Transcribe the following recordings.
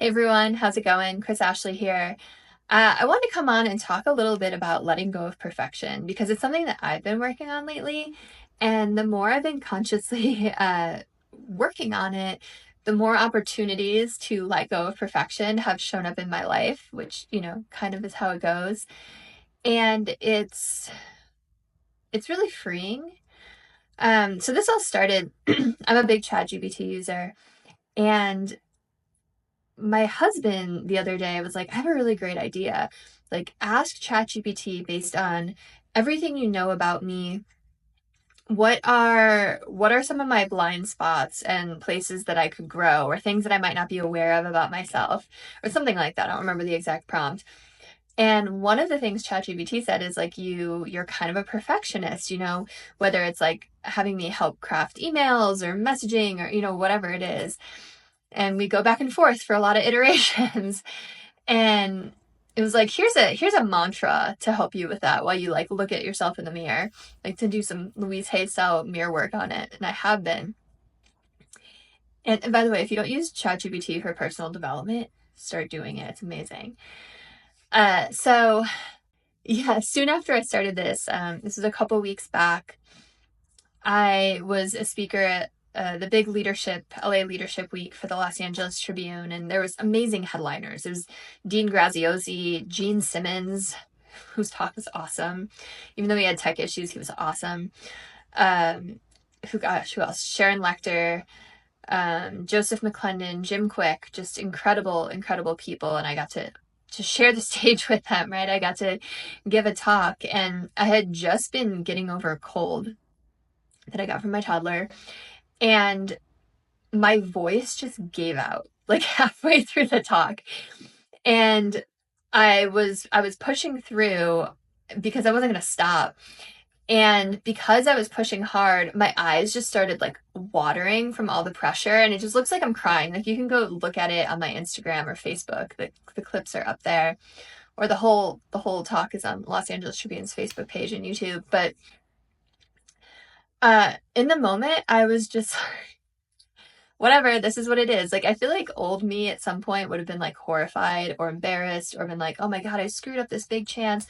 Hey everyone, how's it going? Kris Ashley here. I wanted to come on and talk a little bit about letting go of perfection because it's something that I've been working on lately. And the more I've been consciously working on it, the more opportunities to let go of perfection have shown up in my life, which, kind of is how it goes. And it's really freeing. So this all started, I'm a big ChatGPT user, and my husband the other day was like, I have a really great idea. Like, ask ChatGPT based on everything you know about me. What are some of my blind spots and places that I could grow or things that I might not be aware of about myself or something like that. I don't remember the exact prompt. And one of the things ChatGPT said is like you're kind of a perfectionist, whether it's like having me help craft emails or messaging or whatever it is, and we go back and forth for a lot of iterations. And it was like, here's a mantra to help you with that while you like look at yourself in the mirror, like to do some Louise Hay style mirror work on it. And I have been. And by the way, if you don't use ChatGPT for personal development, start doing it. It's amazing. So yeah, soon after I started this, this was a couple weeks back, I was a speaker at the big LA Leadership Week for the Los Angeles Tribune, and there was amazing headliners. There was Dean Graziosi, Gene Simmons, whose talk was awesome. Even though he had tech issues, he was awesome. Who else? Sharon Lechter, Joseph McClendon, Jim Quick, just incredible, incredible people. And I got to share the stage with them, right? I got to give a talk, and I had just been getting over a cold that I got from my toddler, and my voice just gave out like halfway through the talk. And I was pushing through because I wasn't going to stop. And because I was pushing hard, my eyes just started like watering from all the pressure, and it just looks like I'm crying. Like, you can go look at it on my Instagram or Facebook. The clips are up there. Or the whole talk is on Los Angeles Tribune's Facebook page and YouTube. But in the moment, I was just whatever, this is what it is. Like, I feel like old me at some point would have been like horrified or embarrassed or been like, oh my God, I screwed up this big chance.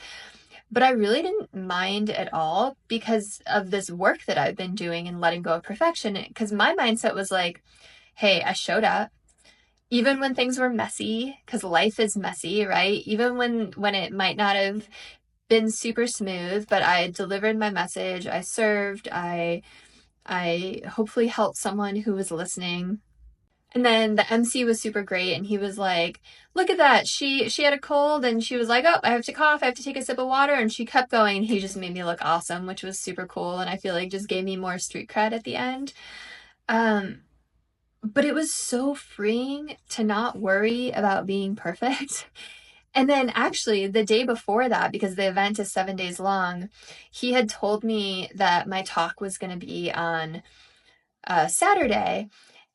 But I really didn't mind at all because of this work that I've been doing and letting go of perfection. Because my mindset was like, hey, I showed up. Even when things were messy, because life is messy, right? Even when it might not have been super smooth, but I delivered my message. I served. I hopefully helped someone who was listening. And then the MC was super great, and he was like, look at that. She had a cold, and she was like, oh, I have to cough. I have to take a sip of water. And she kept going. And he just made me look awesome, which was super cool. And I feel like just gave me more street cred at the end. Um, but it was so freeing to not worry about being perfect. And then actually the day before that, because the event is 7 days long, he had told me that my talk was going to be on Saturday.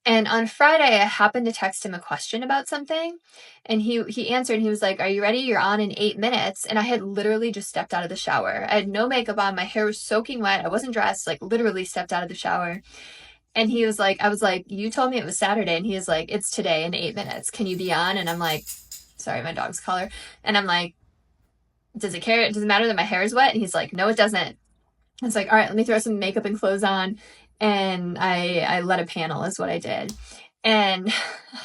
And on Friday, I happened to text him a question about something, and he answered, and he was like, are you ready? You're on in 8 minutes. And I had literally just stepped out of the shower. I had no makeup on. My hair was soaking wet. I wasn't dressed, like literally stepped out of the shower. And he was like, I was like, you told me it was Saturday. And he was like, it's today in 8 minutes. Can you be on? And I'm like, sorry, my dog's collar. And I'm like, does it care? Does it matter that my hair is wet? And he's like, no, it doesn't. It's like, all right, let me throw some makeup and clothes on. And I led a panel is what I did. And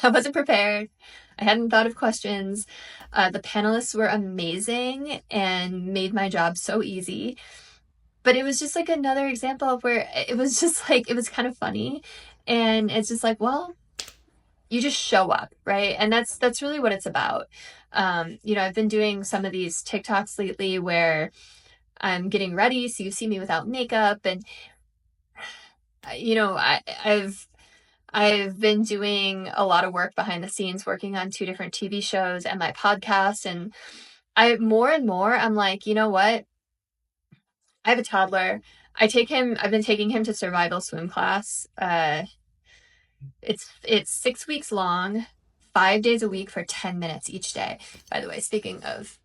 I wasn't prepared. I hadn't thought of questions. The panelists were amazing and made my job so easy. But it was just like another example of where it was just like, it was kind of funny. And it's just like, well, you just show up, right? And that's really what it's about. I've been doing some of these TikToks lately where I'm getting ready, so you see me without makeup, and I've been doing a lot of work behind the scenes, working on two different TV shows and my podcast, and I more and more I'm like, you know what? I have a toddler. I've been taking him to survival swim class. It's 6 weeks long, 5 days a week for 10 minutes each day. By the way, speaking of,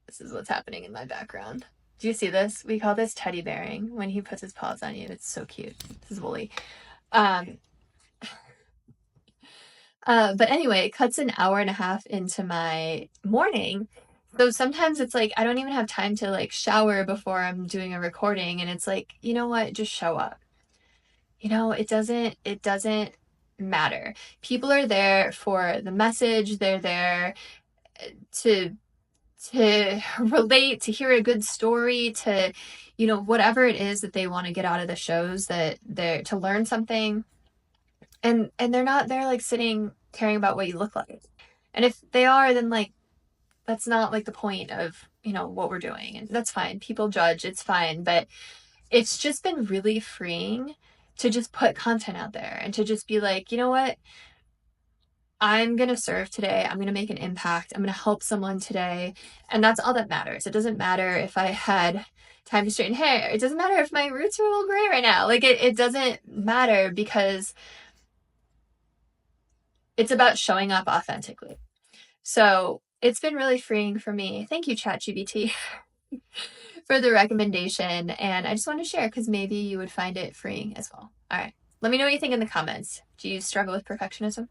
this is what's happening in my background. Do you see this? We call this teddy bearing when he puts his paws on you. It's so cute. This is Wooly. Um, But anyway, it cuts an hour and a half into my morning. So sometimes it's like I don't even have time to like shower before I'm doing a recording, and it's like, you know what? Just show up. It doesn't matter. People are there for the message. They're there to relate, to hear a good story, to whatever it is that they want to get out of the shows, that they're to learn something. And they're not there like sitting caring about what you look like. And if they are, then like that's not like the point of what we're doing. And that's fine. People judge, it's fine. But it's just been really freeing to just put content out there and to just be like, you know what? I'm going to serve today. I'm going to make an impact. I'm going to help someone today. And that's all that matters. It doesn't matter if I had time to straighten hair. It doesn't matter if my roots are a little gray right now. Like it doesn't matter, because it's about showing up authentically. So it's been really freeing for me. Thank you, ChatGPT, for the recommendation. And I just want to share because maybe you would find it freeing as well. All right. Let me know what you think in the comments. Do you struggle with perfectionism?